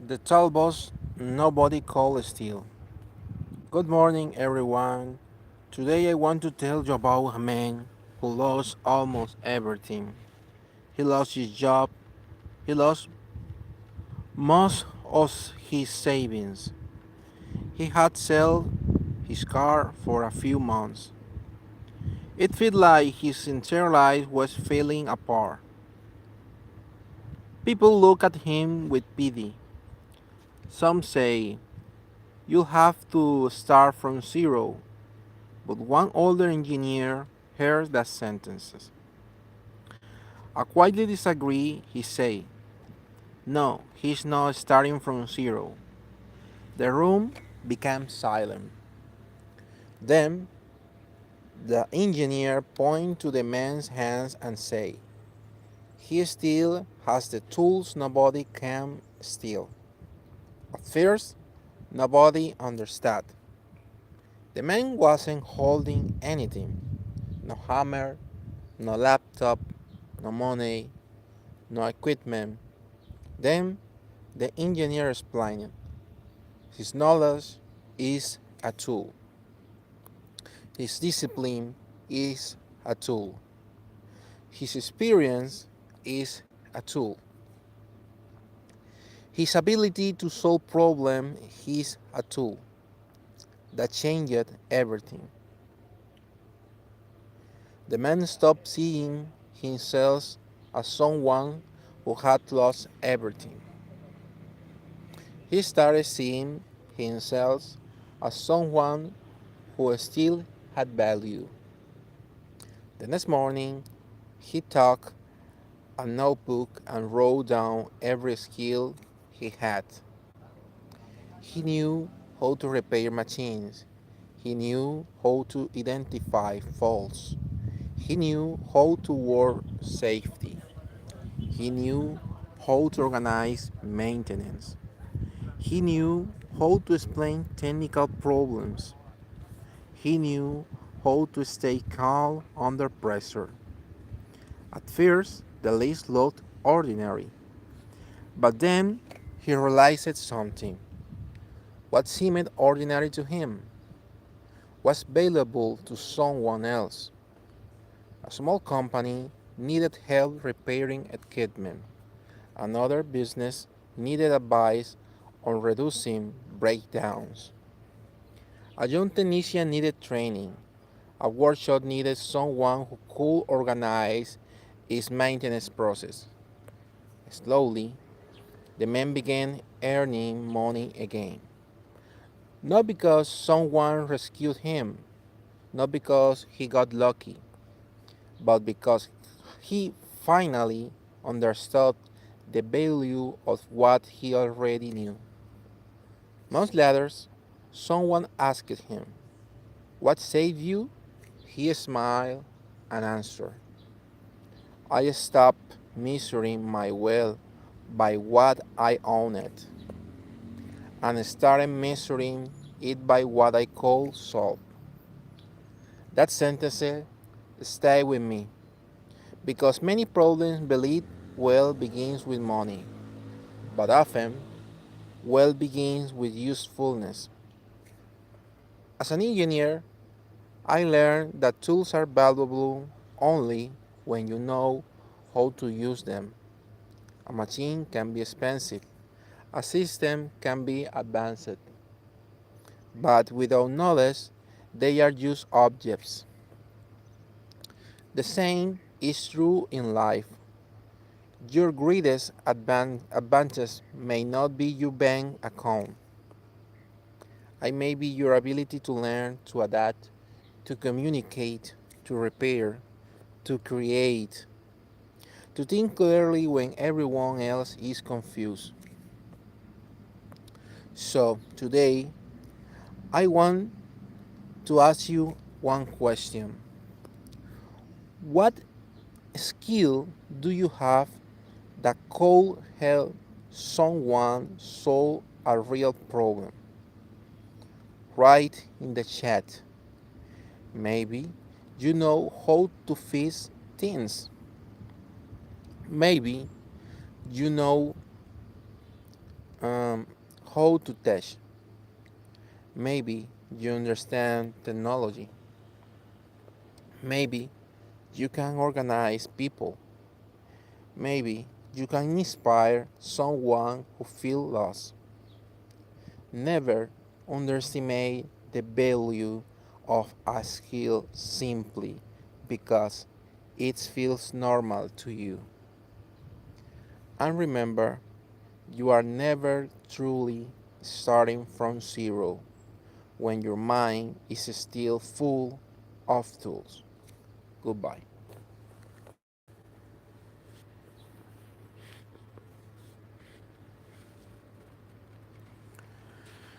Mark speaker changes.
Speaker 1: The Toolbox nobody call steal. Good morning, everyone. Today I want to tell you about a man who lost almost everything. He lost his job. He lost most of his savings. He had sold his car for a few months. It felt like his entire life was falling apart. People look at him with pity. Some say, "You'll have to start from zero." But one older engineer heard that sentence. I quietly disagree, he said. No, he's not starting from zero. The room became silent. Then the engineer pointed to the man's hands and said, he still has the tools nobody can steal. At first, nobody understood. The man wasn't holding anything. No hammer, no laptop, no money, no equipment. Then the engineer explained, his knowledge is a tool. His discipline is a tool. His experience is a tool. His ability to solve problems is a tool that changed everything. The man stopped seeing himself as someone who had lost everything. He started seeing himself as someone who still had value. The next morning, he took a notebook and wrote down every skill he had. He knew how to repair machines. He knew how to identify faults. He knew how to work safety. He knew how to organize maintenance. He knew how to explain technical problems. He knew how to stay calm under pressure. At first, the list looked ordinary, but then he realized something. What seemed ordinary to him was valuable to someone else. A small company needed help repairing equipment. Another business needed advice on reducing breakdowns. A young technician needed training. A workshop needed someone who could organize its maintenance process. Slowly, the man began earning money again. Not because someone rescued him, not because he got lucky, but because he finally understood the value of what he already knew. Months later, someone asked him, "What saved you?" He smiled and answered, "I stopped measuring my wealth by what I owned and started measuring it by what I could solve." That sentence stayed with me because many problems believe wealth begins with money, but often wealth begins with usefulness. As an engineer, I learned that tools are valuable only when you know how to use them. A machine can be expensive, a system can be advanced, but without knowledge, they are just objects. The same is true in life. Your greatest advantage may not be your bank account. It may be your ability to learn, to adapt, to communicate, to repair, to create, to think clearly when everyone else is confused. So, today, I want to ask you one question. What skill do you have that could help someone solve a real problem? Write in the chat. Maybe you know how to fix things. Maybe you know how to teach. Maybe you understand technology. Maybe you can organize people. Maybe you can inspire someone who feels lost. Never underestimate the value of a skill simply because it feels normal to you. And remember, you are never truly starting from zero when your mind is still full of tools. Goodbye.